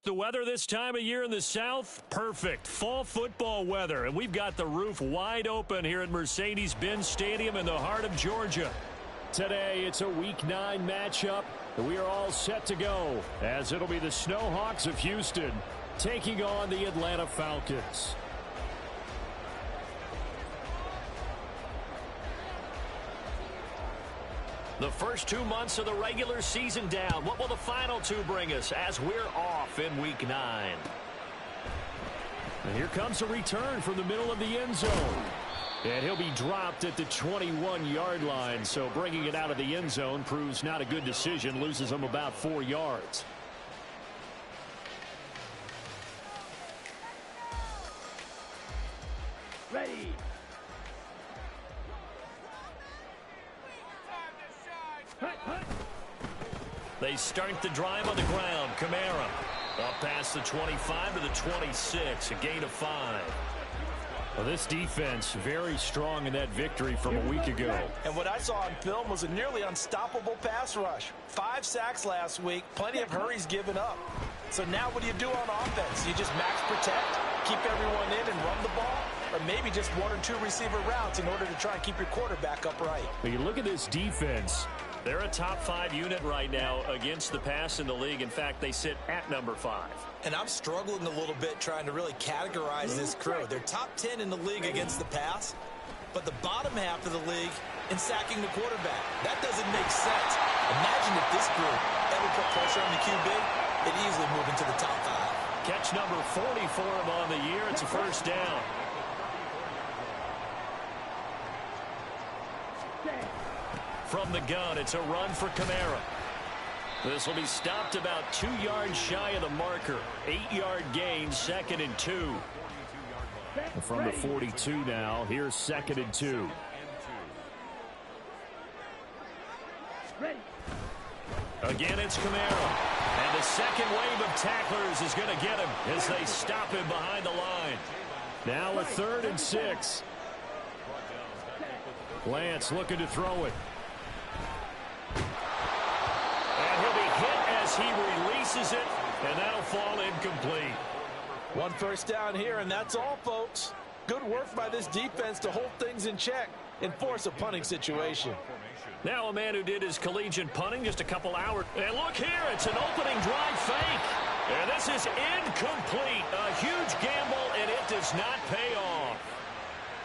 The weather this time of year in the South, perfect. Fall football weather, and we've got the roof wide open here at Mercedes-Benz Stadium in the heart of Georgia. Today, it's a Week 9 matchup, and we are all set to go, as it'll be the Snowhawks of Houston taking on the Atlanta Falcons. The first 2 months of the regular season down. What will the final two bring us as we're off in Week 9? And here comes a return from the middle of the end zone. And he'll be dropped at the 21-yard line, so bringing it out of the end zone proves not a good decision, loses him about 4 yards. Ready. They start the drive on the ground. Kamara up past the 25 to the 26, a gain of 5. Well, this defense very strong in that victory from a week ago. And what I saw on film was a nearly unstoppable pass rush. 5 sacks last week, plenty of hurries given up. So now what do you do on offense? You just max protect, keep everyone in and run the ball, or maybe just 1 or 2 receiver routes in order to try and keep your quarterback upright. When you look at this defense, they're a top 5 unit right now against the pass in the league. In fact, they sit at number 5. And I'm struggling a little bit trying to really categorize this crew. They're top 10 in the league against the pass, but the bottom half of the league in sacking the quarterback. That doesn't make sense. Imagine if this group ever put pressure on the QB, they'd easily move into the top 5. Catch number 40 for him on the year. It's a first down. From the gun, it's a run for Kamara. This will be stopped about 2 yards shy of the marker. 8-yard gain, 2nd and 2. From the 42 now, here's 2nd and 2. Again, it's Kamara. And the second wave of tacklers is going to get him as they stop him behind the line. Now a 3rd and 6. Lance looking to throw it. And he'll be hit as he releases it, and that'll fall incomplete. 1 first down here, and that's all, folks. Good work by this defense to hold things in check and force a punting situation. Now a man who did his collegiate punting just a couple hours. And look here, it's an opening drive fake. And this is incomplete. A huge gamble, and it does not pay off.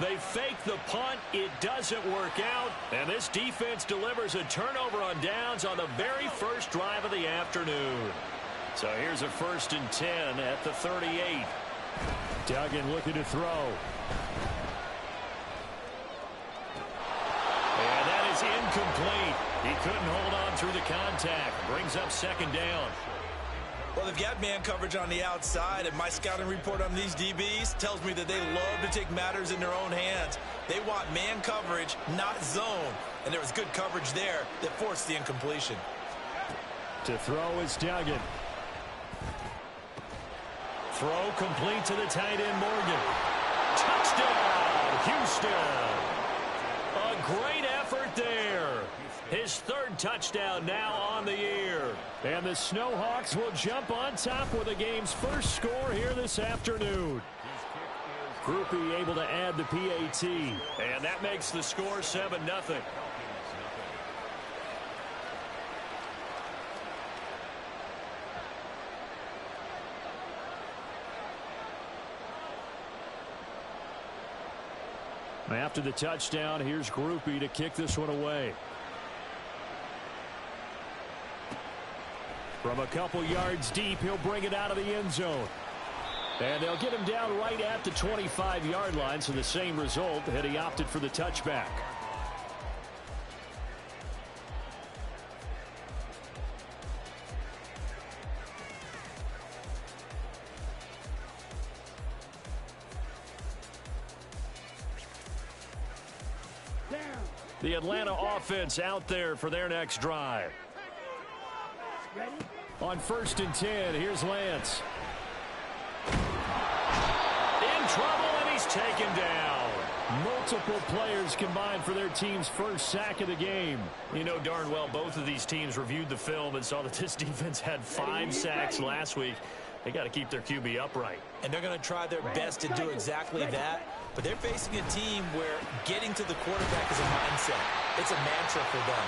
They fake the punt. It doesn't work out. And this defense delivers a turnover on downs on the very first drive of the afternoon. So here's a 1st and 10 at the 38. Duggan looking to throw. And that is incomplete. He couldn't hold on through the contact. Brings up 2nd down. Well, they've got man coverage on the outside, and my scouting report on these DBs tells me that they love to take matters in their own hands. They want man coverage, not zone. And there was good coverage there that forced the incompletion. To throw is Duggan. Throw complete to the tight end, Morgan. Touchdown, Houston. A great effort there. His 3rd touchdown now on the year. And the Snowhawks will jump on top with the game's first score here this afternoon. Groupie able to add the PAT. And that makes the score 7-0. After the touchdown, here's Groupie to kick this one away. From a couple yards deep, he'll bring it out of the end zone. And they'll get him down right at the 25-yard line, so the same result had he opted for the touchback. The Atlanta offense out there for their next drive. Ready? On 1st and 10, here's Lance. In trouble, and he's taken down. Multiple players combined for their team's first sack of the game. You know darn well both of these teams reviewed the film and saw that this defense had 5 sacks last week. They got to keep their QB upright. And they're going to try their best to do exactly that. But they're facing a team where getting to the quarterback is a mindset. It's a mantra for them.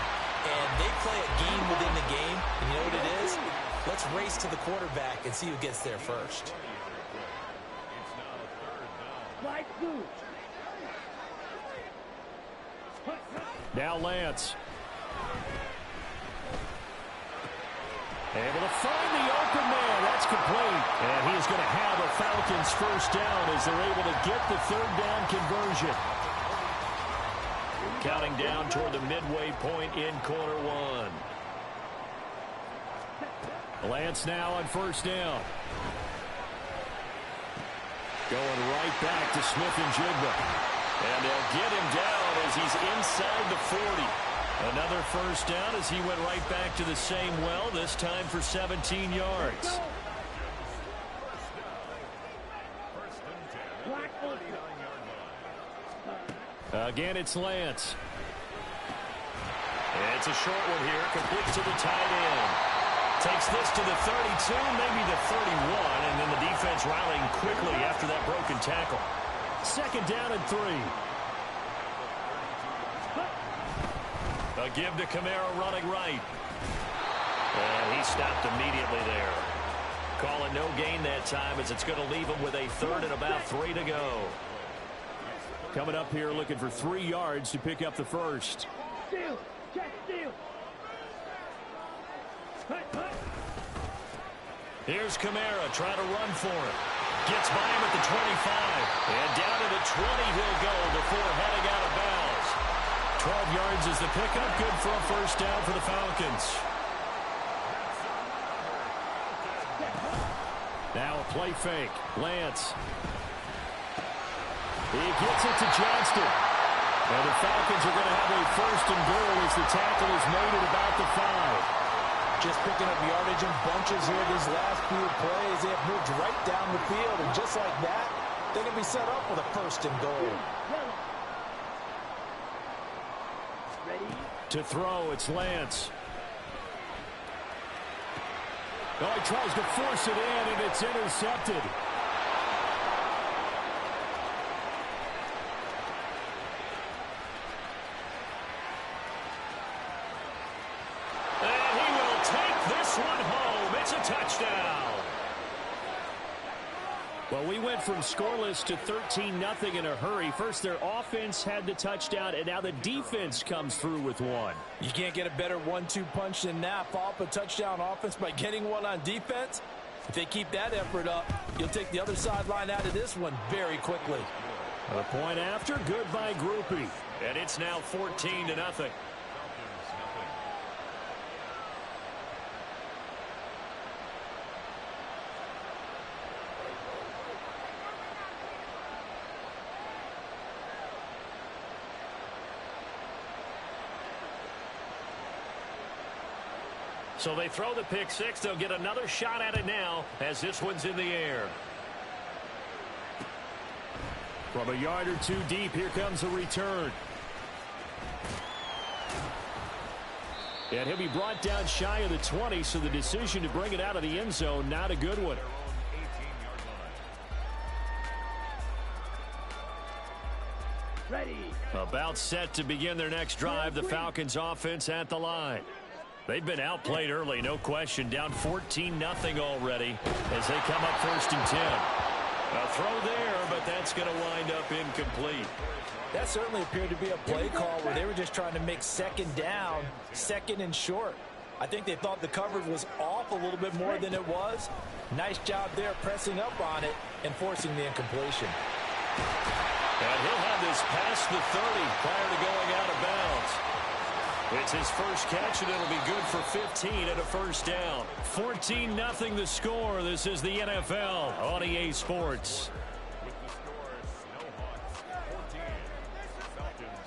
And they play a game within the game. And you know what it is? Let's race to the quarterback and see who gets there first. Now Lance. Able to find the open man. That's complete. And he's going to have a Falcons first down as they're able to get the third down conversion. Counting down toward the midway point in quarter one. Lance now on first down. Going right back to Smith-Njigba. And they'll get him down as he's inside the 40. Another first down as he went right back to the same well, this time for 17 yards. Again, it's Lance. It's a short one here, complete to the tight end. Takes this to the 32, maybe the 31, and then the defense rallying quickly after that broken tackle. Second down and 3. A give to Kamara running right. And he stopped immediately there. Calling no gain that time as it's going to leave him with a third and about 3 to go. Coming up here looking for 3 yards to pick up the first. Steal. Check steal. Here's Kamara trying to run for it. Gets by him at the 25. And down to the 20 he'll go before heading out of bounds. 12 yards is the pickup. Good for a first down for the Falcons. Now a play fake. Lance. He gets it to Johnston. And the Falcons are going to have a first and goal as the tackle is made at about the 5. Just picking up yardage in bunches here these last few plays. They have moved right down the field. And just like that, they're going to be set up with a first and goal. To throw, it's Lance. Oh, he tries to force it in, and it's intercepted. And he will take this one home. It's a touchdown. Well, we went from scoreless to 13-0 in a hurry. First, their offense had the touchdown, and now the defense comes through with one. You can't get a better 1-2 punch than that. Follow up a touchdown offense by getting one on defense. If they keep that effort up, you'll take the other sideline out of this one very quickly. A point after, good by Groupie. And it's now 14-0. So they throw the pick six. They'll get another shot at it now as this one's in the air. From a yard or two deep, here comes a return. And he'll be brought down shy of the 20, so the decision to bring it out of the end zone, not a good one. Ready. About set to begin their next drive, the Falcons offense at the line. They've been outplayed early, no question. Down 14-0 already as they come up 1st and 10. A throw there, but that's going to wind up incomplete. That certainly appeared to be a play call where they were just trying to make second down, second and short. I think they thought the coverage was off a little bit more than it was. Nice job there pressing up on it and forcing the incompletion. And he'll have this past the 30 prior to going out of bounds. It's his first catch, and it'll be good for 15 and a first down. 14-0 the score. This is the NFL on EA Sports.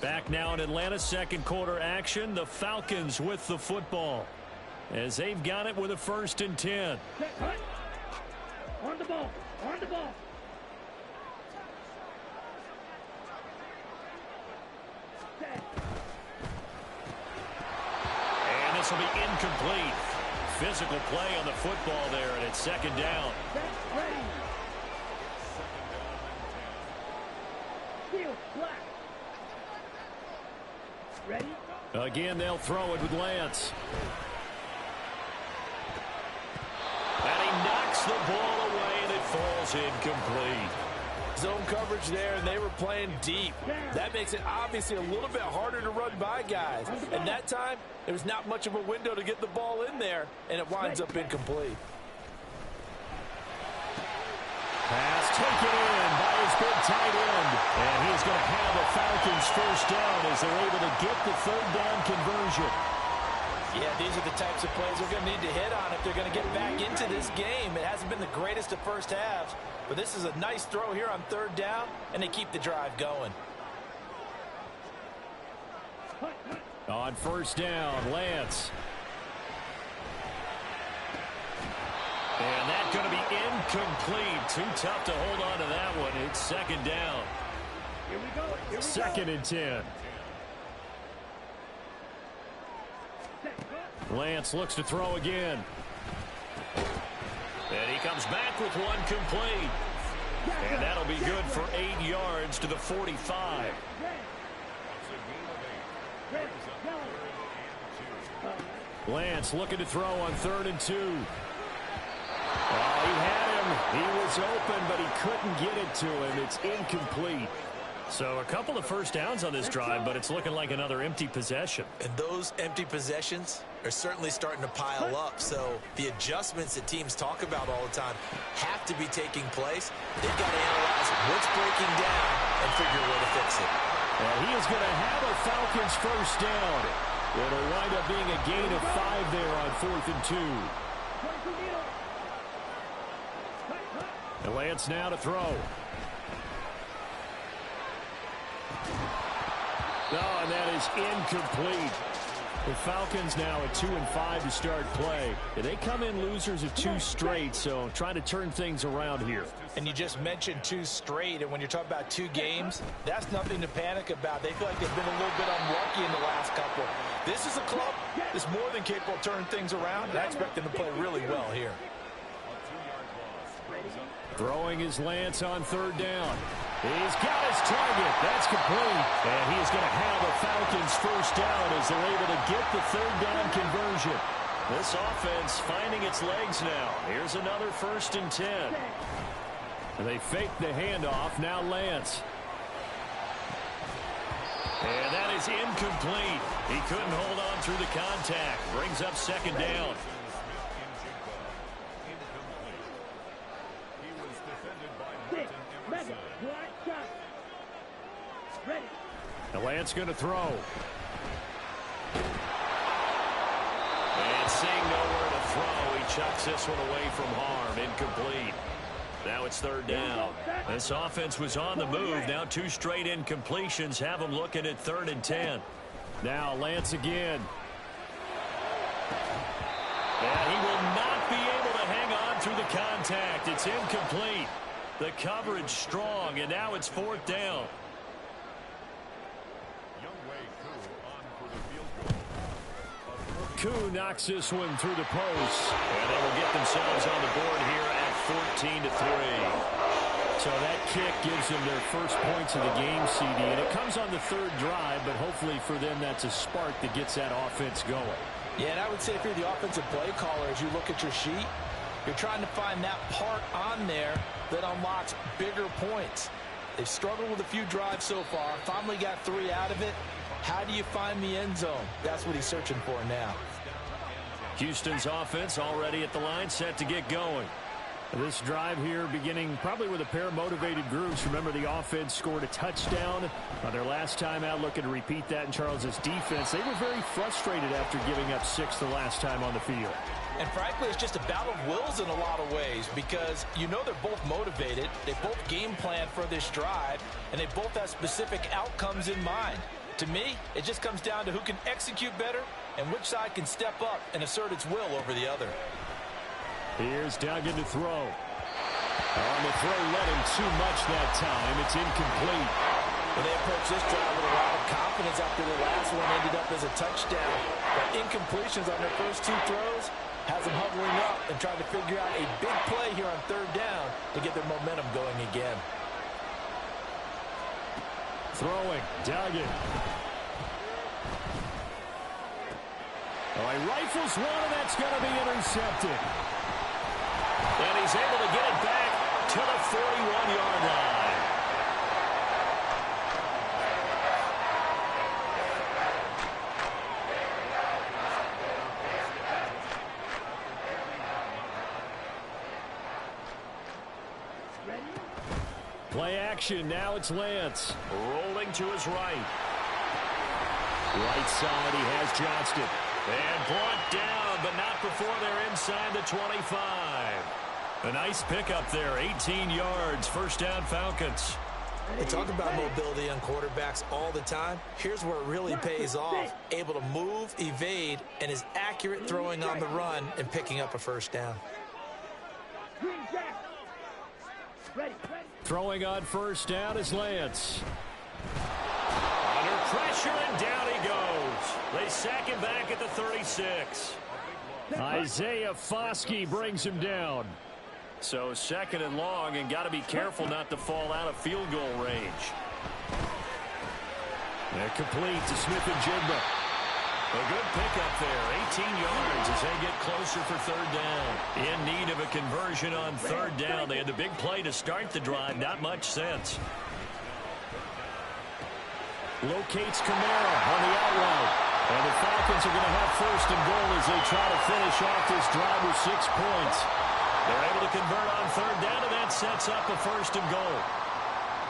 Back now in Atlanta, second quarter action. The Falcons with the football as they've got it with a 1st and 10. On the ball. On the ball. This will be incomplete. physical play on the football there, and it's second down. Ready. Field, black. Ready. Again, they'll throw it with Lance. And he knocks the ball away, and it falls incomplete. Zone coverage there, and they were playing deep. That makes it obviously a little bit harder to run by guys. And that time, there was not much of a window to get the ball in there, and it winds up incomplete. Pass taken in by his big tight end. And he's going to have a Falcons first down as they're able to get the third down conversion. Yeah, these are the types of plays they're going to need to hit on if they're going to get back into this game. It hasn't been the greatest of first halves, but this is a nice throw here on third down, and they keep the drive going. On first down, Lance. And that's going to be incomplete. Too tough to hold on to that one. It's second down. Here we go. Here we Second and 10. Lance looks to throw again. And he comes back with one complete. And that'll be good for 8 yards to the 45. Lance looking to throw on 3rd and 2. Oh, he had him. He was open, but he couldn't get it to him. It's incomplete. So a couple of first downs on this drive, but it's looking like another empty possession. And those empty possessions are certainly starting to pile up. So the adjustments that teams talk about all the time have to be taking place. They've got to analyze what's breaking down and figure a way to fix it. Well, he is going to have a Falcons first down. It'll wind up being a gain of 5 there on 4th and 2. And Lance now to throw. Oh, and that is incomplete. The Falcons now at 2-5 to start play. They come in losers of 2 straight, so trying to turn things around here. And you just mentioned 2 straight, and when you're talking about 2 games, that's nothing to panic about. They feel like they've been a little bit unlucky in the last couple. This is a club that's more than capable of turning things around, and I expect them to play really well here. Throwing his Lance on 3rd down. He's got his target. That's complete. And he's going to have a Falcons first down as they're able to get the 3rd down conversion. This offense finding its legs now. Here's another 1st and 10. And they fake the handoff. Now Lance. And that is incomplete. He couldn't hold on through the contact. Brings up 2nd down. And Lance going to throw. And seeing nowhere to throw, he chucks this one away from harm. Incomplete. Now it's 3rd down. This offense was on the move. Now 2 straight incompletions have them looking at 3rd and 10. Now Lance again. And he will not be able to hang on through the contact. It's incomplete. The coverage strong, and now it's 4th down. Koo knocks this one through the post. And they will get themselves on the board here at 14-3. So that kick gives them their first points of the game, CD. And it comes on the 3rd drive, but hopefully for them that's a spark that gets that offense going. Yeah, and I would say if you're the offensive play caller, as you look at your sheet, you're trying to find that part on there that unlocks bigger points. They've struggled with a few drives so far. Finally got 3 out of it. How do you find the end zone? That's what he's searching for now. Houston's offense already at the line, set to get going. This drive here beginning probably with a pair of motivated groups. Remember, the offense scored a touchdown on their last time out, looking to repeat that in Charles's defense. They were very frustrated after giving up 6 the last time on the field. And frankly, it's just a battle of wills in a lot of ways because you know they're both motivated. They both game plan for this drive, and they both have specific outcomes in mind. To me, it just comes down to who can execute better and which side can step up and assert its will over the other. Here's Duggan to throw. On the throw, let him too much that time. It's incomplete. Well, they approached this drive with a lot of confidence after the last one ended up as a touchdown. But incompletions on their first 2 throws, has them huddling up and trying to figure out a big play here on third down to get their momentum going again. Throwing, Duggan. Oh, he rifles one, and that's going to be intercepted. And he's able to get it back to the 41-yard line. Play action, now it's Lance. Rolling to his right. Right side, he has Johnston. And brought down, but not before they're inside the 25. A nice pickup there, 18 yards, first down Falcons. They talk about mobility on quarterbacks all the time. Here's where it really pays off. Able to move, evade, and is accurate throwing on the run and picking up a first down. Throwing on first down is Lance. Under pressure, and down he goes. They sack him back at the 36. Isaiah Foskey brings him down. So second and long, and got to be careful not to fall out of field goal range. And complete to Smith and Jigba. A good pickup there, 18 yards as they get closer for third down. In need of a conversion on third down. They had the big play to start the drive, not much sense. Locates Kamara on the out route. And the Falcons are going to have first and goal as they try to finish off this drive with 6 points. They're able to convert on third down, and that sets up a first and goal.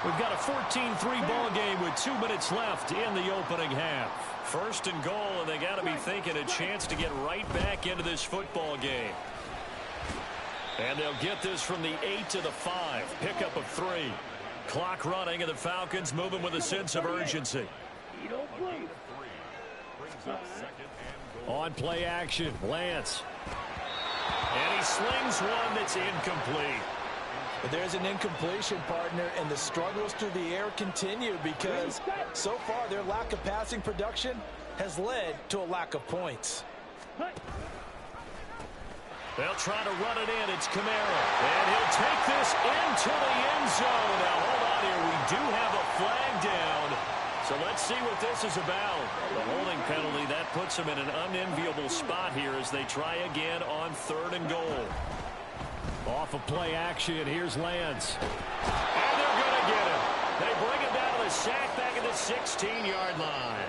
We've got a 14-3 ball game with 2 minutes left in the opening half. First and goal, and they got to be thinking a chance to get right back into this football game. And they'll get this from the 8 to the 5. Pickup of 3. Clock running, and the Falcons moving with a sense of urgency. On play action, Lance. And he slings one that's incomplete. But there's an incompletion, partner, and the struggles through the air continue because so far their lack of passing production has led to a lack of points. They'll try to run it in. It's Kamara. And he'll take this into the end zone. Now, hold on here. We do have a flag down. So let's see what this is about. The holding penalty, that puts them in an unenviable spot here as they try again on third and goal. Off of play action, here's Lance. And they're going to get him. They bring him down to the sack back at the 16-yard line.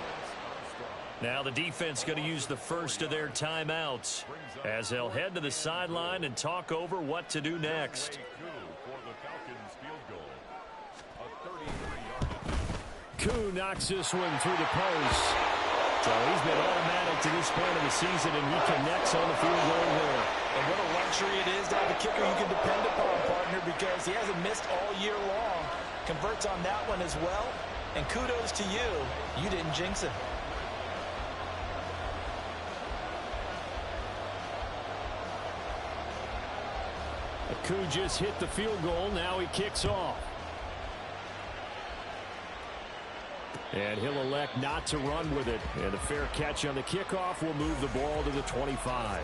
Now the defense going to use the first of their timeouts as they'll head to the sideline and talk over what to do next. Koo knocks this one through the post. So he's been automatic to this point of the season, and he connects on the field goal there. And what a luxury it is to have a kicker you can depend upon, partner, because he hasn't missed all year long. Converts on that one as well. And kudos to you. You didn't jinx him. Koo just hit the field goal. Now he kicks off. And he'll elect not to run with it. And a fair catch on the kickoff will move the ball to the 25.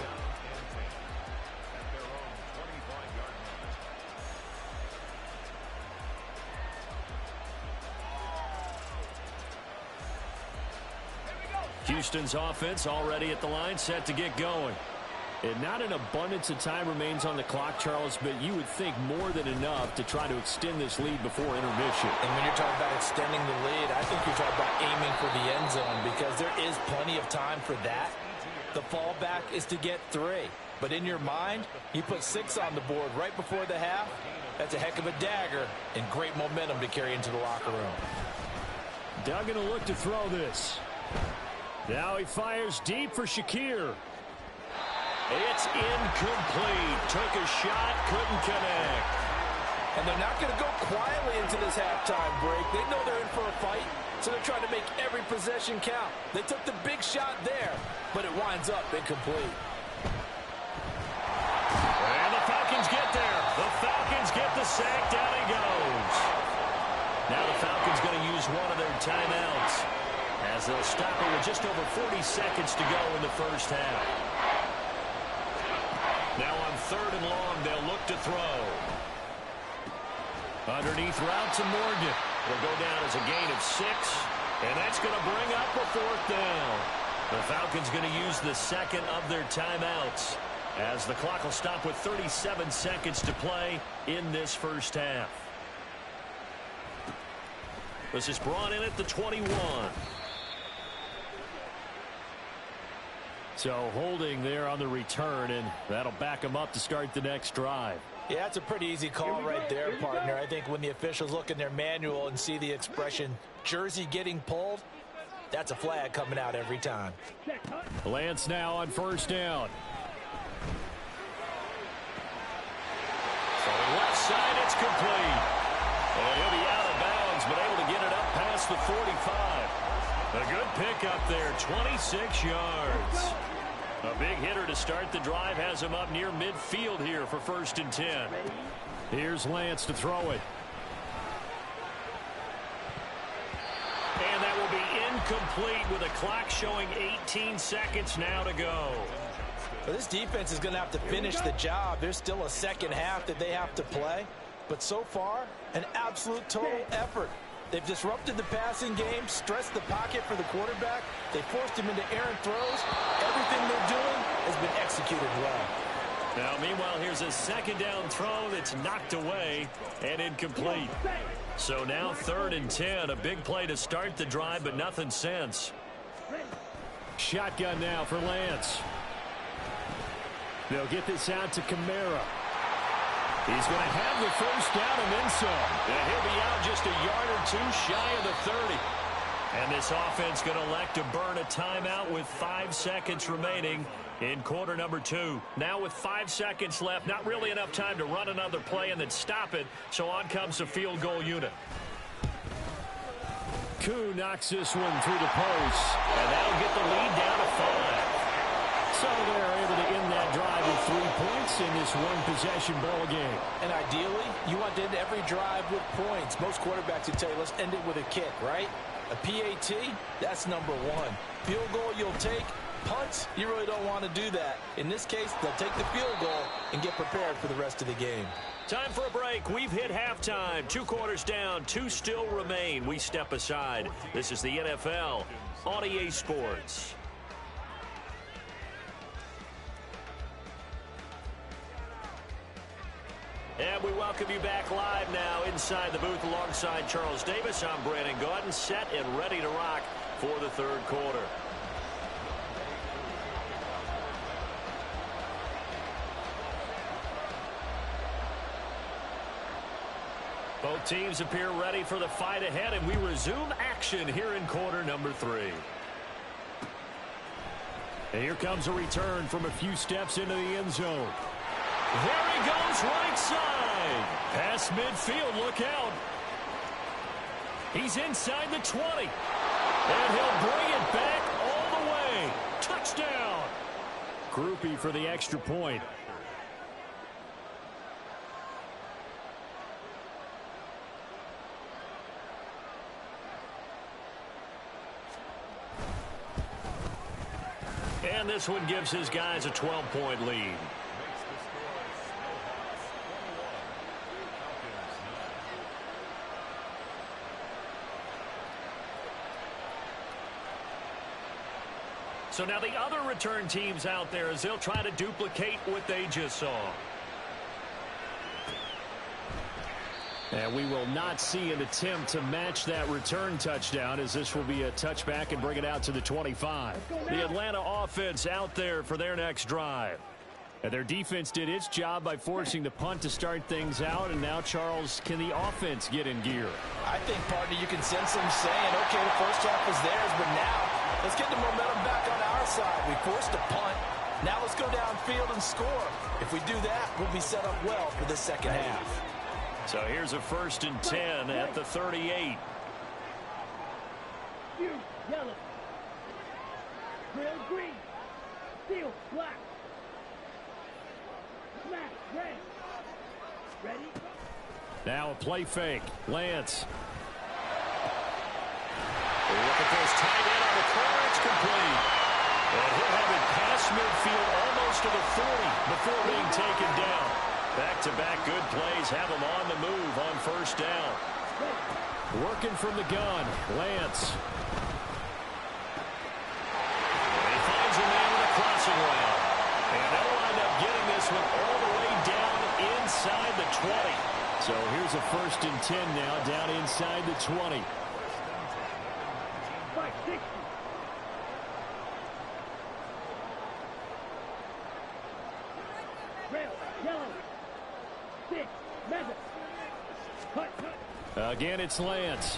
Houston's offense already at the line, set to get going. And not an abundance of time remains on the clock, Charles, but you would think more than enough to try to extend this lead before intermission. And when you're talking about extending the lead, I think you're talking about aiming for the end zone because there is plenty of time for that. The fallback is to get 3. But in your mind, you put 6 on the board right before the half. That's a heck of a dagger and great momentum to carry into the locker room. Duggan will look to throw this. Now he fires deep for Shakir. It's incomplete. Took a shot, couldn't connect. And they're not going to go quietly into this halftime break. They know they're in for a fight, so they're trying to make every possession count. They took the big shot there, but it winds up incomplete. And the Falcons get there. The Falcons get the sack. Down he goes. Now the Falcons going to use one of their timeouts as they'll stop it with just over 40 seconds to go in the first half. Now on 3rd and long, they'll look to throw. Underneath route to Morgan. Will go down as a gain of 6. And that's going to bring up a 4th down. The Falcons going to use the second of their timeouts, as the clock will stop with 37 seconds to play in this first half. This is brought in at the 21. So holding there on the return, and that'll back them up to start the next drive. Yeah, that's a pretty easy call right there, partner. I think when the officials look in their manual and see the expression jersey getting pulled, that's a flag coming out every time. Lance now on 1st down. So left side, it's complete. And he'll be out of bounds, but able to get it up past the 45. A good pickup there, 26 yards. A big hitter to start the drive has him up near midfield here for 1st and 10. Here's Lance to throw it. And that will be incomplete with a clock showing 18 seconds now to go. Well, this defense is going to have to finish the job. There's still a second half that they have to play. But so far, an absolute total effort. They've disrupted the passing game, stressed the pocket for the quarterback. They forced him into errant throws. Everything they're doing has been executed well. Now, meanwhile, here's a 2nd down throw that's knocked away and incomplete. So now 3rd and 10, a big play to start the drive, but nothing since. Shotgun now for Lance. They'll get this out to Kamara. He's going to have the 1st down and then some. And he'll be out just a yard or 2 shy of the 30. And this offense going to elect to burn a timeout with 5 seconds remaining in quarter number 2. Now with 5 seconds left, not really enough time to run another play and then stop it. So on comes the field goal unit. Koo knocks this one through the post. And that'll get the lead down to 5. So they're able to end that drive with 3 points in this one-possession ball game. And ideally, you want to end every drive with points. Most quarterbacks would tell you, let's end it with a kick, right? A PAT, that's number 1. Field goal you'll take. Punts, you really don't want to do that. In this case, they'll take the field goal and get prepared for the rest of the game. Time for a break. We've hit halftime. 2 quarters down, 2 still remain. We step aside. This is the NFL on EA Sports. And we welcome you back live now inside the booth alongside Charles Davis. I'm Brandon Gaudin, set and ready to rock for the 3rd quarter. Both teams appear ready for the fight ahead, and we resume action here in quarter number 3. And here comes a return from a few steps into the end zone. There he goes, right side. Past midfield, look out. He's inside the 20. And he'll bring it back all the way. Touchdown. Groupie for the extra point. And this one gives his guys a 12-point lead. So now the other return teams out there as they'll try to duplicate what they just saw. And we will not see an attempt to match that return touchdown, as this will be a touchback and bring it out to the 25. The Atlanta offense out there for their next drive. And their defense did its job by forcing the punt to start things out. And now, Charles, can the offense get in gear? I think, partner, you can sense them saying, okay, the first half is theirs, but now let's get the momentum back on our side. We forced a punt. Now let's go downfield and score. If we do that, we'll be set up well for the second half. So here's a 1st and 10 at the 38. Yellow. Grill green. Steel black. Smack red. Ready? Now a play fake. Lance. Look at this tight end on the corner. It's complete. And he'll have it past midfield, almost close to the 40 before being taken down. Back-to-back good plays have him on the move on first down. Working from the gun, Lance. And he finds a man with a crossing route. And they'll wind up getting this one all the way down inside the 20. So here's a 1st and 10 now, down inside the 20. Again, it's Lance.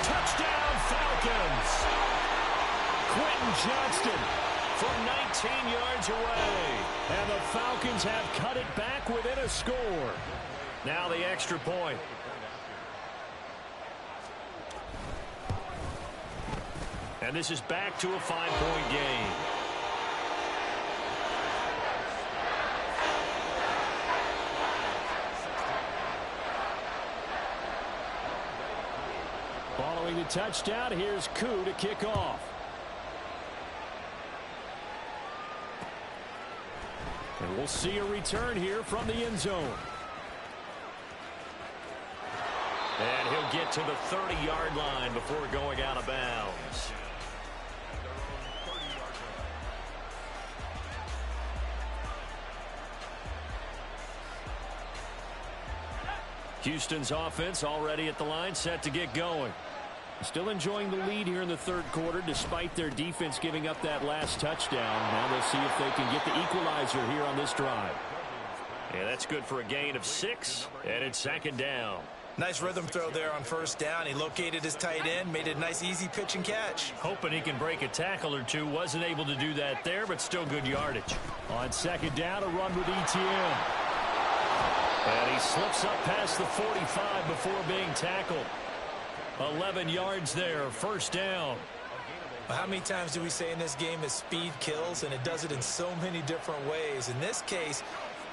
Touchdown, Falcons! Quentin Johnston from 19 yards away. And the Falcons have cut it back within a score. Now the extra point. And this is back to a 5-point game. Following the touchdown, here's Koo to kick off. And we'll see a return here from the end zone. And he'll get to the 30-yard line before going out of bounds. Houston's offense already at the line, set to get going. Still enjoying the lead here in the 3rd quarter, despite their defense giving up that last touchdown. Now they'll see if they can get the equalizer here on this drive. And that's good for a gain of 6, and it's 2nd down. Nice rhythm throw there on 1st down. He located his tight end, made it a nice, easy pitch and catch. Hoping he can break a tackle or two. Wasn't able to do that there, but still good yardage. On 2nd down, a run with ETN. And he slips up past the 45 before being tackled. 11 yards there, 1st down. Well, how many times do we say in this game that speed kills, and it does it in so many different ways? In this case,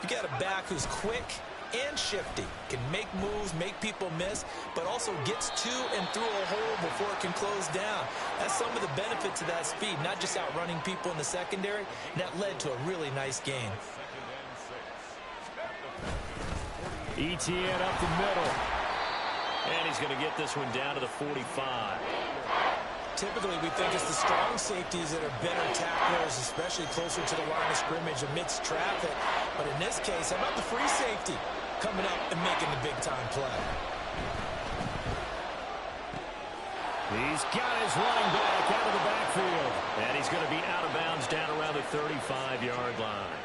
you got a back who's quick and shifty, can make moves, make people miss, but also gets to and through a hole before it can close down. That's some of the benefits of that speed, not just outrunning people in the secondary. And that led to a really nice game. ETN up the middle. And he's going to get this one down to the 45. Typically, we think it's the strong safeties that are better tacklers, especially closer to the line of scrimmage amidst traffic. But in this case, how about the free safety coming up and making the big-time play? He's got his running back out of the backfield. And he's going to be out of bounds down around the 35-yard line.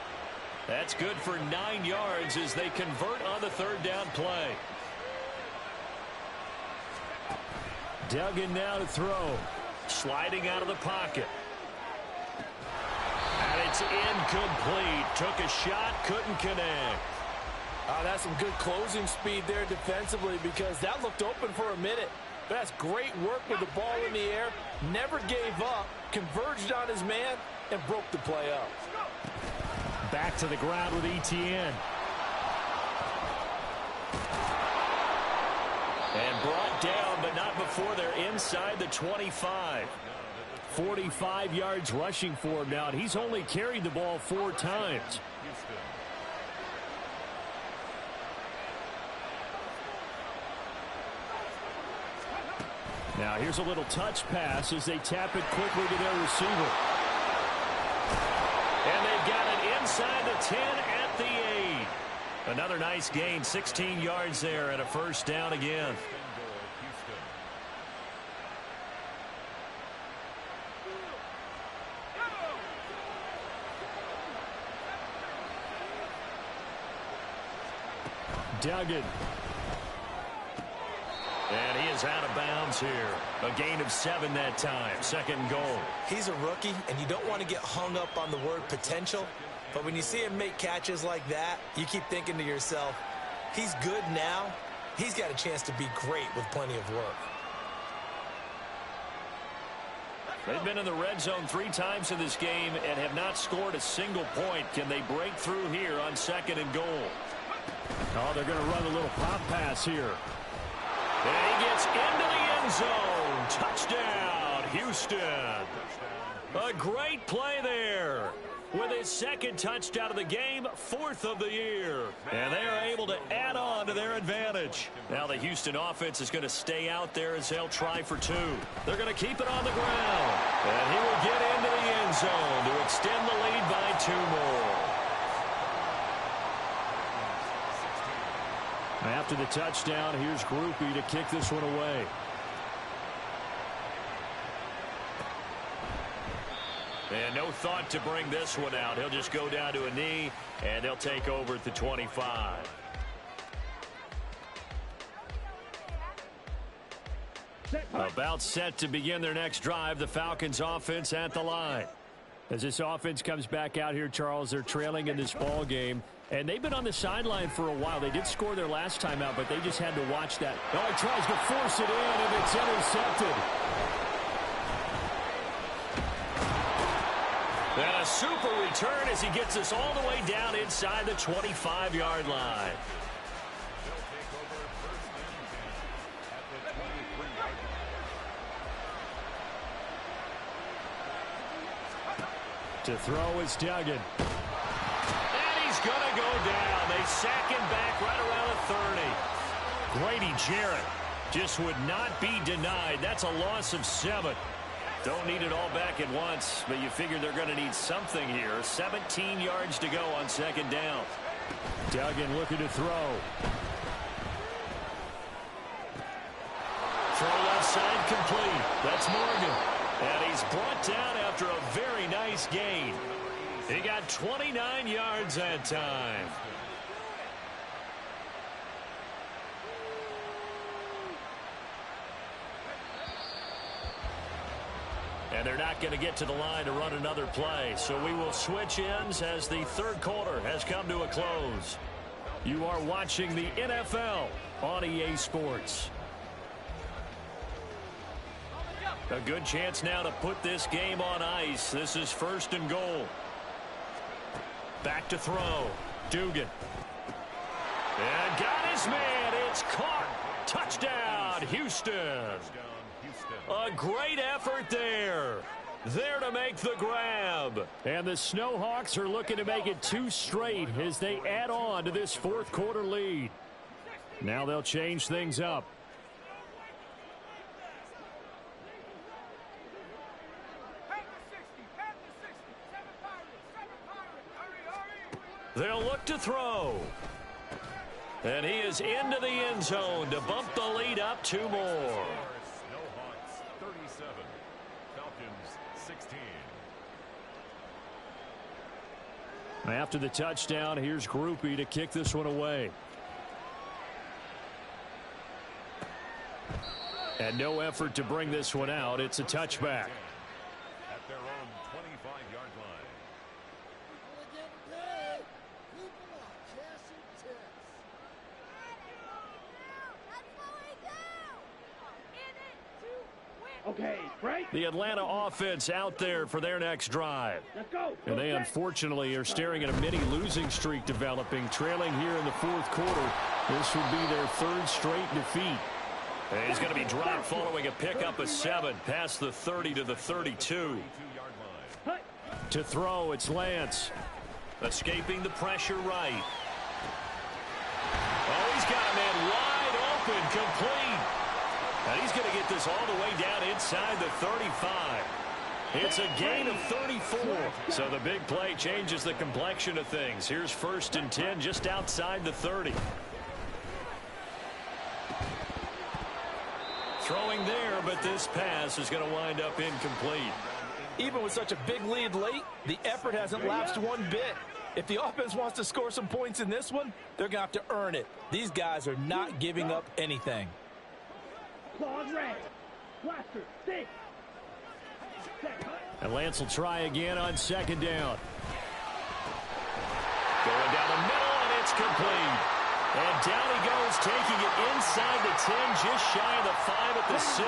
That's good for 9 yards as they convert on the 3rd down play. Duggan now to throw. Sliding out of the pocket. And it's incomplete. Took a shot, couldn't connect. That's some good closing speed there defensively, because that looked open for a minute. That's great work with the ball in the air. Never gave up. Converged on his man and broke the play up. Back to the ground with ETN. And brought down, but not before they're inside the 25. 45 yards rushing for him now, and he's only carried the ball 4 times. Now here's a little touch pass as they tap it quickly to their receiver. And they've got it inside the 10 at the 8. Another nice gain, 16 yards there, and a 1st down again. Duggan. And he is out of bounds here. A gain of 7 that time. 2nd and goal. He's a rookie, and you don't want to get hung up on the word potential. But when you see him make catches like that, you keep thinking to yourself, he's good now. He's got a chance to be great with plenty of work. They've been in the red zone 3 times in this game and have not scored a single point. Can they break through here on 2nd and goal? Oh, they're going to run a little pop pass here. And he gets into the end zone. Touchdown, Houston. A great play there. With his second touchdown of the game, 4th of the year. And they are able to add on to their advantage. Now the Houston offense is going to stay out there as they'll try for 2. They're going to keep it on the ground. And he will get into the end zone to extend the lead by 2 more. After the touchdown, here's Groupie to kick this one away. And no thought to bring this one out. He'll just go down to a knee, and they'll take over at the 25. About set to begin their next drive, the Falcons offense at the line. As this offense comes back out here, Charles, they're trailing in this ball game. And they've been on the sideline for a while. They did score their last time out, but they just had to watch that. Oh, he tries to force it in, and it's intercepted. And a super return as he gets us all the way down inside the 25-yard line. To throw is Duggan. Going to go down. They sack him back right around the 30. Grady Jarrett just would not be denied. That's a loss of 7. Don't need it all back at once, but you figure they're going to need something here. 17 yards to go on 2nd down. Duggan looking to throw. Throw left side complete. That's Morgan. And he's brought down after a very nice gain. He got 29 yards that time. And they're not going to get to the line to run another play. So we will switch ends as the 3rd quarter has come to a close. You are watching the NFL on EA Sports. A good chance now to put this game on ice. This is 1st and goal. Back to throw. Dugan. And got his man. It's caught. Touchdown, Houston. A great effort there. There to make the grab. And the Snowhawks are looking to make it 2 straight as they add on to this 4th quarter lead. Now they'll change things up. They'll look to throw. And he is into the end zone to bump the lead up 2 more. Snowhawks 37, Falcons 16. After the touchdown, here's Groupie to kick this one away. And no effort to bring this one out. It's a touchback. At their own 25-yard line. Okay, break. The Atlanta offense out there for their next drive. Let's go. And they unfortunately are staring at a mini losing streak developing, trailing here in the 4th quarter. This would be their 3rd straight defeat. And he's going to be dropped following a pickup of 7 past the 30 to the 32. To throw, it's Lance. Escaping the pressure right. Oh, he's got a man wide open, complete. And he's going to get this all the way down inside the 35. It's a gain of 34. So the big play changes the complexion of things. Here's 1st and 10 just outside the 30. Throwing there, but this pass is going to wind up incomplete. Even with such a big lead late, the effort hasn't lapsed one bit. If the offense wants to score some points in this one, they're going to have to earn it. These guys are not giving up anything. Claws red. Blaster. Stick. And Lance will try again on 2nd down. Going down the middle, and it's complete. And down he goes, taking it inside the 10, just shy of the 5 at the 6.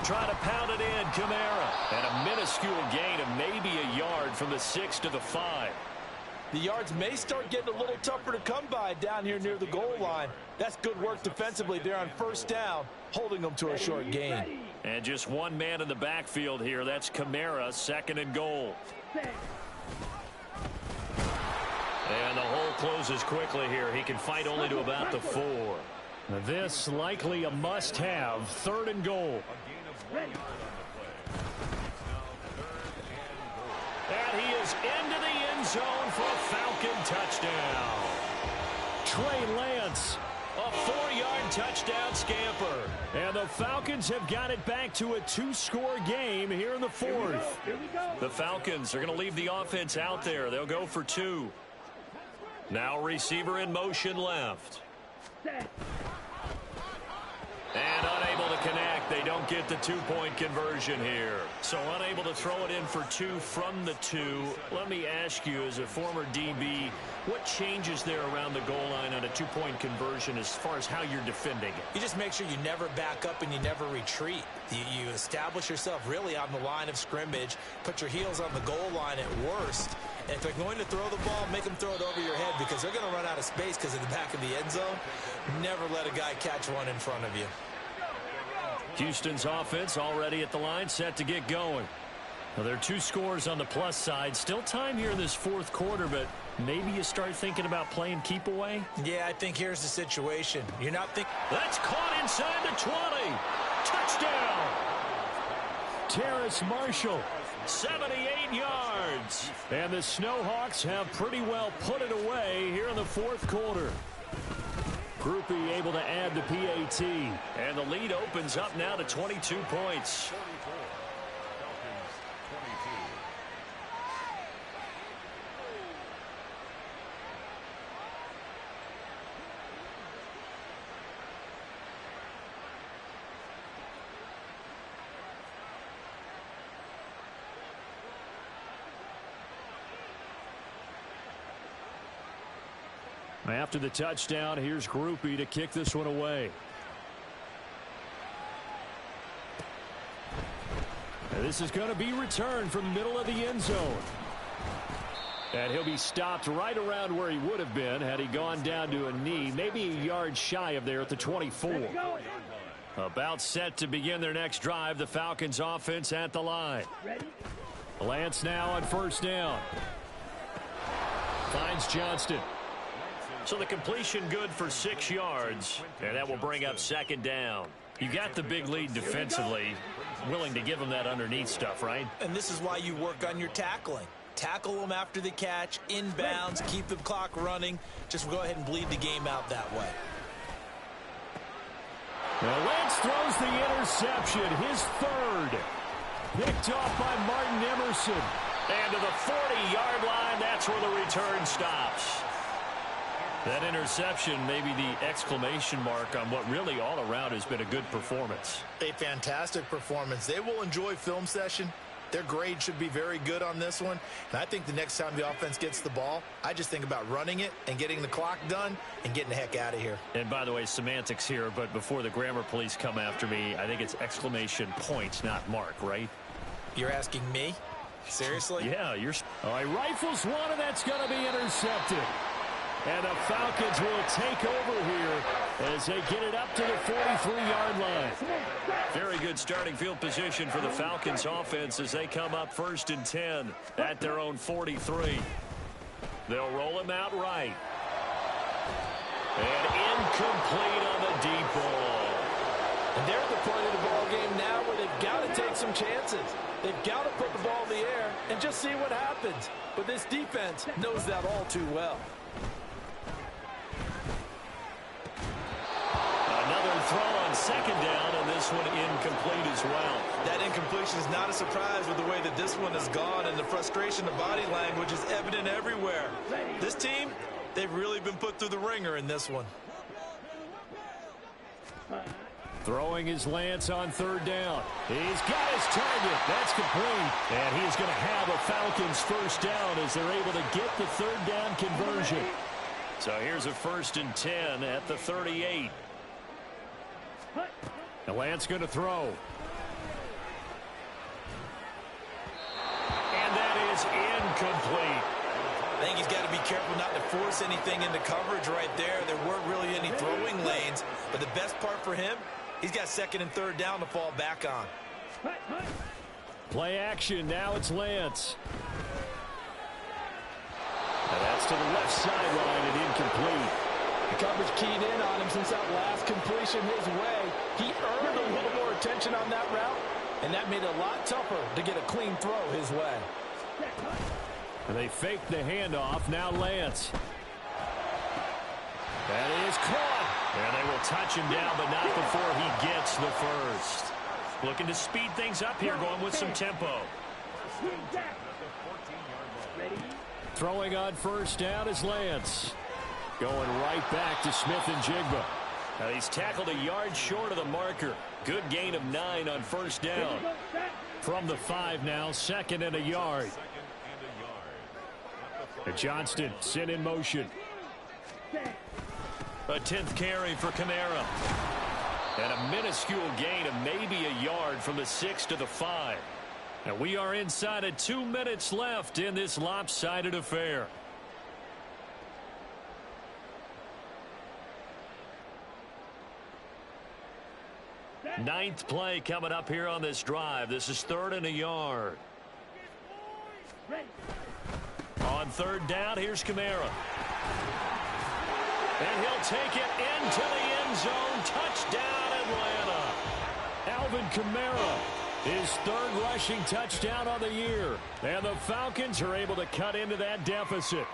Trying to pound it in, Kamara. And a minuscule gain of maybe a yard from the 6 to the 5. The yards may start getting a little tougher to come by down here near the goal line. That's good work defensively there on first down, holding them to a short gain. And just one man in the backfield here. That's Kamara, 2nd and goal. And the hole closes quickly here. He can fight only to about the 4. This likely a must-have, 3rd and goal. And he is into the end zone for a Falcon touchdown. Trey Lance. A 4-yard touchdown scamper. And the Falcons have got it back to a 2-score game here in the 4th. The Falcons are going to leave the offense out there. They'll go for 2. Now receiver in motion left. And unable to connect. They don't get the 2-point conversion here. So unable to throw it in for 2 from the 2. Let me ask you, as a former DB, what changes there around the goal line on a 2-point conversion as far as how you're defending it? You just make sure you never back up and you never retreat. You establish yourself really on the line of scrimmage, put your heels on the goal line at worst. And if they're going to throw the ball, make them throw it over your head because they're going to run out of space because in the back of the end zone, never let a guy catch one in front of you. Houston's offense already at the line, set to get going. Well, there are 2 scores on the plus side. Still time here in this 4th quarter, but maybe you start thinking about playing keep away? Yeah, I think here's the situation. You're not thinking. That's caught inside the 20. Touchdown. Terrace Marshall. 78 yards. And the Snowhawks have pretty well put it away here in the 4th quarter. Groupie able to add the PAT. And the lead opens up now to 22 points. After the touchdown, here's Groupie to kick this one away. And this is going to be returned from the middle of the end zone. And he'll be stopped right around where he would have been had he gone down to a knee, maybe a yard shy of there at the 24. About set to begin their next drive, the Falcons offense at the line. Lance now on first down. Finds Johnston. So the completion good for 6 yards, and that will bring up 2nd down. You got the big lead defensively, willing to give them that underneath stuff, right? And this is why you work on your tackling. Tackle them after the catch, inbounds, keep the clock running. Just go ahead and bleed the game out that way. Now Lance throws the interception, his 3rd. Picked off by Martin Emerson. And to the 40-yard line, that's where the return stops. That interception may be the exclamation mark on what really all around has been a good performance. A fantastic performance. They will enjoy film session. Their grade should be very good on this one. And I think the next time the offense gets the ball, I just think about running it and getting the clock done and getting the heck out of here. And by the way, semantics here, but before the grammar police come after me, I think it's exclamation point, not mark, right? You're asking me? Seriously? Yeah, you're... All right, rifles one, and that's going to be intercepted. And the Falcons will take over here as they get it up to the 43-yard line. Very good starting field position for the Falcons offense as they come up 1st and 10 at their own 43. They'll roll him out right. And incomplete on the deep ball. And they're at the point of the ball game now where they've got to take some chances. They've got to put the ball in the air and just see what happens. But this defense knows that all too well. Another throw on 2nd down, and this one incomplete as well. That incompletion is not a surprise with the way that this one has gone, and the frustration of body language is evident everywhere. This team, they've really been put through the ringer in this one. Throwing his Lance on 3rd down. He's got his target. That's complete. And he is going to have a Falcons first down as they're able to get the 3rd down conversion. So here's a 1st and 10 at the 38. And Lance going to throw. And that is incomplete. I think he's got to be careful not to force anything into coverage right there. There weren't really any throwing lanes, but the best part for him, he's got second and third down to fall back on. Play action. Now it's Lance. And that's to the left sideline and incomplete. The coverage keyed in on him since that last completion his way. He earned a little more attention on that route, and that made it a lot tougher to get a clean throw his way. And they fake the handoff. Now Lance. That is caught. And they will touch him down, but not before he gets the first. Looking to speed things up here, going with some tempo. Throwing on first down is Lance. Going right back to Smith and Jigba. Now he's tackled a yard short of the marker. Good gain of 9 on first down. From the 5 now, second and a yard. And Johnston sent in motion. A 10th carry for Kamara. And a minuscule gain of maybe a yard from the 6 to the 5. And we are inside of 2 minutes left in this lopsided affair. Ninth play coming up here on this drive. This is 3rd and a yard. On 3rd down, here's Kamara. And he'll take it into the end zone. Touchdown, Atlanta. Alvin Kamara, his 3rd rushing touchdown on the year. And the Falcons are able to cut into that deficit.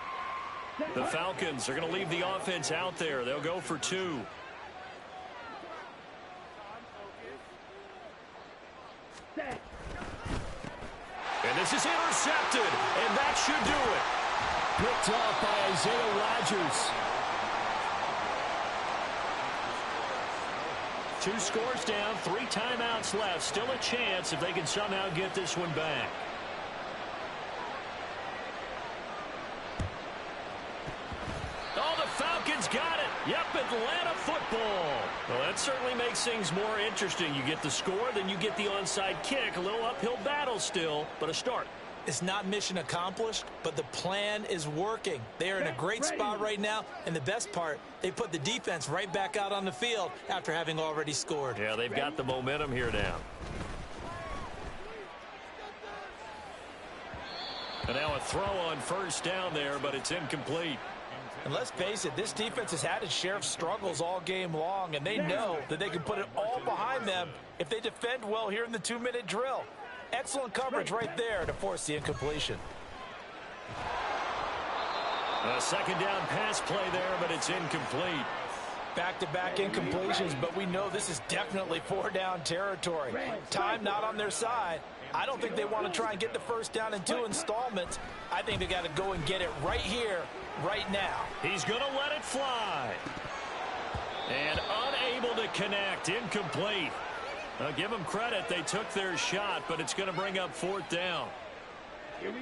The Falcons are going to leave the offense out there. They'll go for 2. And this is intercepted, and that should do it. Picked off by Isaiah Rodgers. 2 scores down, 3 timeouts left. Still a chance if they can somehow get this one back. Oh, the Falcons got it. Yep, Atlanta football. Well, that certainly makes things more interesting. You get the score, then you get the onside kick. A little uphill battle still, but a start. It's not mission accomplished, but the plan is working. They are in a great spot right now, and the best part, they put the defense right back out on the field after having already scored. Yeah, they've got the momentum here now. And now a throw on first down there, but it's incomplete. And let's face it, this defense has had its share of struggles all game long, and they know that they can put it all behind them if they defend well here in the 2-minute drill. Excellent coverage right there to force the incompletion. A 2nd down pass play there, but it's incomplete. Back-to-back incompletions, but we know this is definitely 4-down territory. Time not on their side. I don't think they want to try and get the first down in 2 installments. I think they got to go and get it right here, right now. He's going to let it fly. And unable to connect. Incomplete. Give them credit. They took their shot, but it's going to bring up 4th down.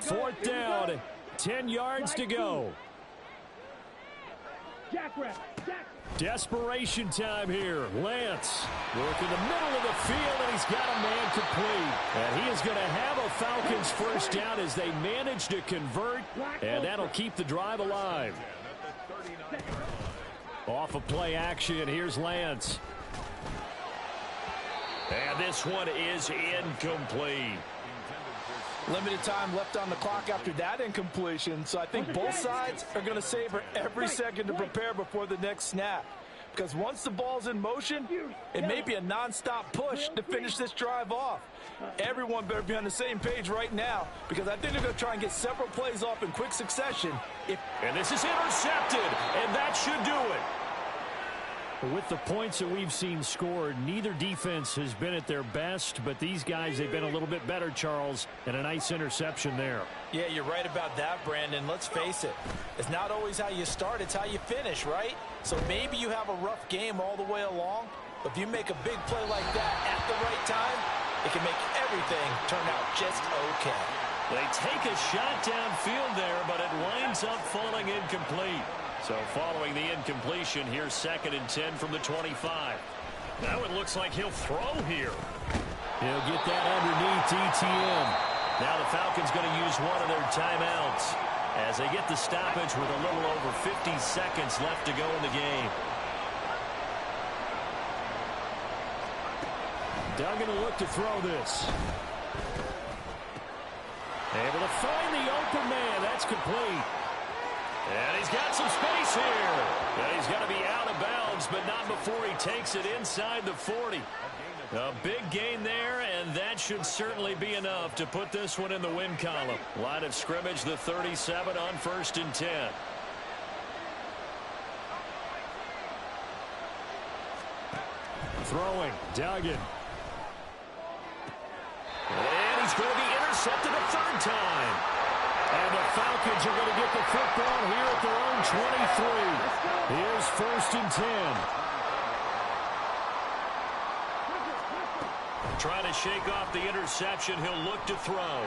4th down. 10 yards to go. Desperation time here. Lance working the middle of the field, and he's got a man complete. And he is going to have a Falcons first down as they manage to convert, and that'll keep the drive alive. Off of play action, here's Lance. And this one is incomplete. Limited time left on the clock after that incompletion, so I think both sides are going to savor every second to prepare before the next snap. Because once the ball's in motion, it may be a nonstop push to finish this drive off. Everyone better be on the same page right now, because I think they're going to try and get several plays off in quick succession. And this is intercepted, and that should do it. With the points that we've seen scored, neither defense has been at their best, but these guys, they've been a little bit better, Charles, and a nice interception there. Yeah, you're right about that, Brandon. Let's face it. It's not always how you start, it's how you finish, right? So maybe you have a rough game all the way along, but if you make a big play like that at the right time, it can make everything turn out just okay. They take a shot downfield there, but it winds up falling incomplete. So following the incompletion, here's 2nd and 10 from the 25. Now it looks like he'll throw here. He'll get that underneath ETN. Now the Falcons going to use one of their timeouts. as they get the stoppage with a little over 50 seconds left to go in the game. Duggan will look to throw this. Able to find the open man. That's complete. And he's got some space here. And he's got to be out of bounds, but not before he takes it inside the 40. A big gain there, and that should certainly be enough to put this one in the win column. Line of scrimmage, the 37 on 1st and 10. Throwing, Duggan. And he's going to be intercepted a third time. And the Falcons are going to get the football here at their own 23. Here's 1st and 10. Trying to shake off the interception. He'll look to throw.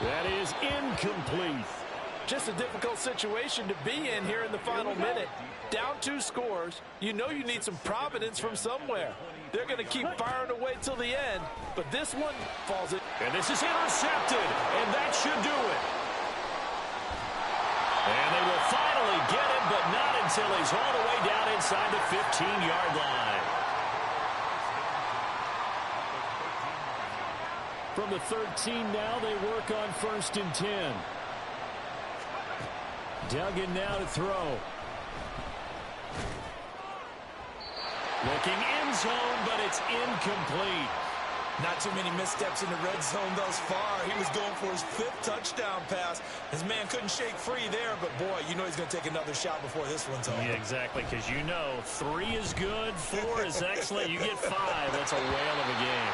That is incomplete. Just a difficult situation to be in here in the final minute. Down 2 scores. You know you need some providence from somewhere. They're going to keep firing away till the end, but this one falls in. And this is intercepted, and that should do it. And they will finally get him, but not until he's all the way down inside the 15-yard line. From the 13 now, they work on 1st and 10. Duggan now to throw. Looking end zone, but it's incomplete. Not too many missteps in the red zone thus far. He was going for his 5th touchdown pass. His man couldn't shake free there, but boy, you know he's going to take another shot before this one's over. Yeah, exactly, because you know 3 is good, 4 is excellent. You get 5, that's a whale of a game.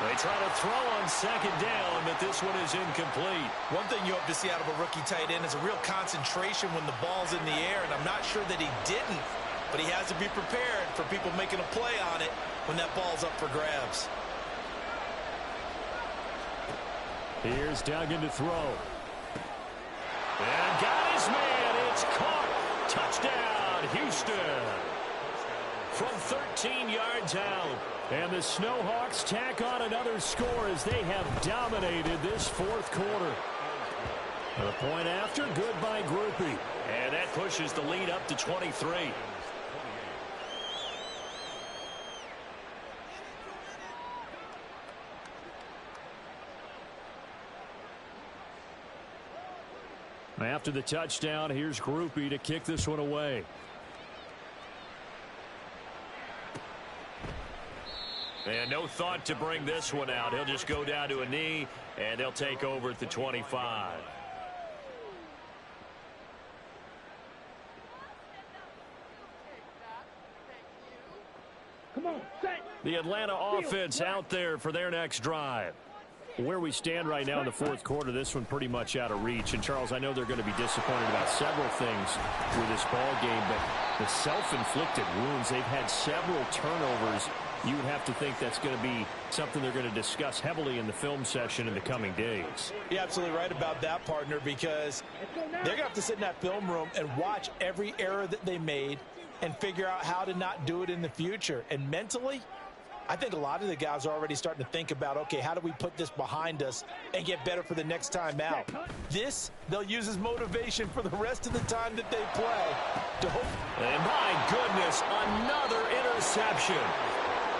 They try to throw on 2nd down, but this one is incomplete. One thing you hope to see out of a rookie tight end is a real concentration when the ball's in the air, and I'm not sure that he didn't, but he has to be prepared for people making a play on it when that ball's up for grabs. Here's Duggan to throw. And got his man. It's caught. Touchdown, Houston. From 13 yards out. And the Snowhawks tack on another score as they have dominated this 4th quarter. The point after, good by Groupie. And that pushes the lead up to 23. After the touchdown, here's Groupie to kick this one away. And no thought to bring this one out. He'll just go down to a knee, and they'll take over at the 25. Come on, set. The Atlanta offense out there for their next drive. Where we stand right now in the 4th quarter, this one pretty much out of reach. And, Charles, I know they're going to be disappointed about several things with this ball game, but the self-inflicted wounds, they've had several turnovers. You would have to think that's going to be something they're going to discuss heavily in the film session in the coming days. You're absolutely right about that, partner, because they're going to have to sit in that film room and watch every error that they made and figure out how to not do it in the future. And mentally, I think a lot of the guys are already starting to think about, okay, how do we put this behind us and get better for the next time out? This, they'll use as motivation for the rest of the time that they play. And my goodness, another interception.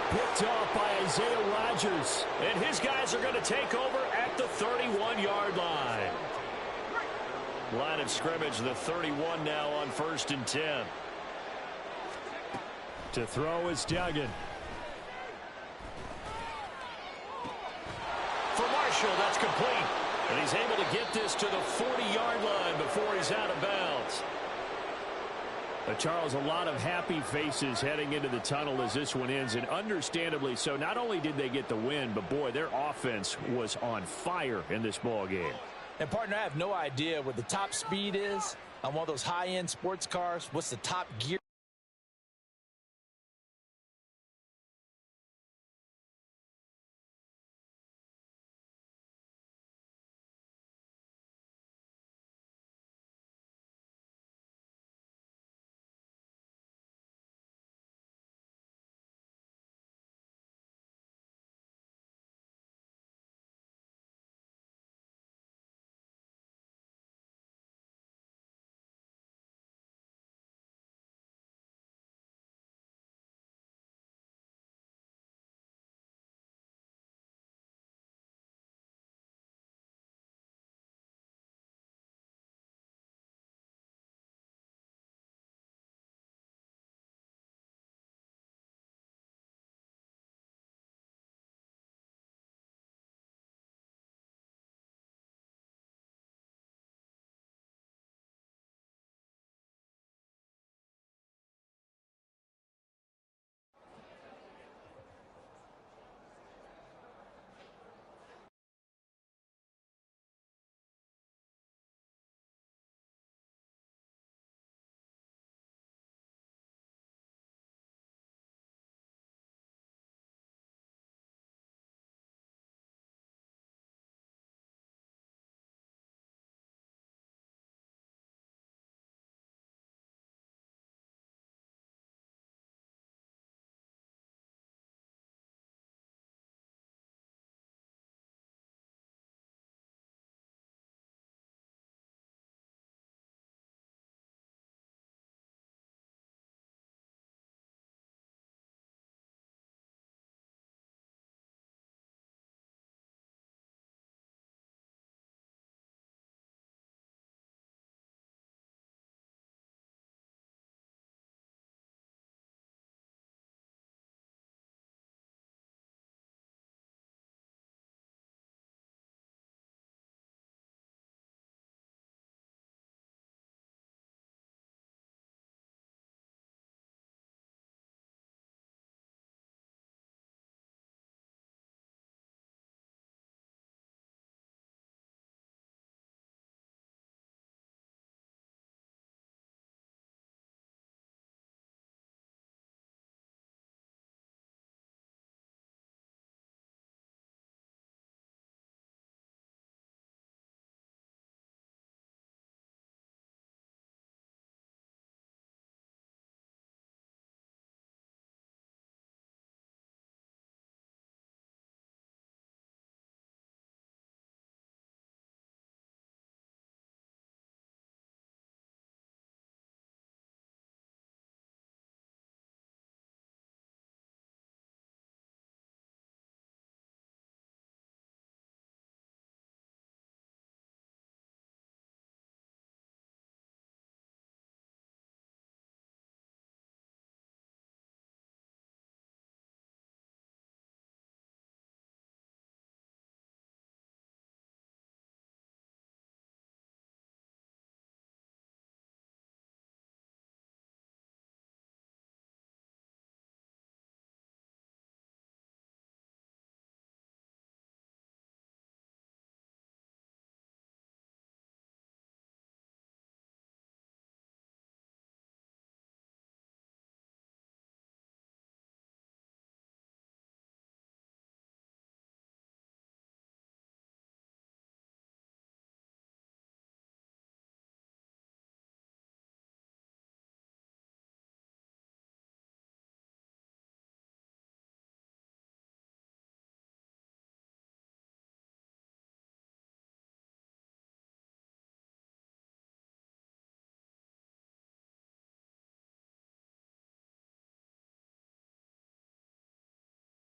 Picked off by Isaiah Rodgers. And his guys are going to take over at the 31-yard line. Line of scrimmage, the 31 now on 1st and 10. To throw is Duggan. For Marshall, that's complete. And he's able to get this to the 40-yard line before he's out of bounds. Charles, a lot of happy faces heading into the tunnel as this one ends, and understandably so. Not only did they get the win, but, boy, their offense was on fire in this ball game. And, partner, I have no idea what the top speed is on one of those high-end sports cars. What's the top gear?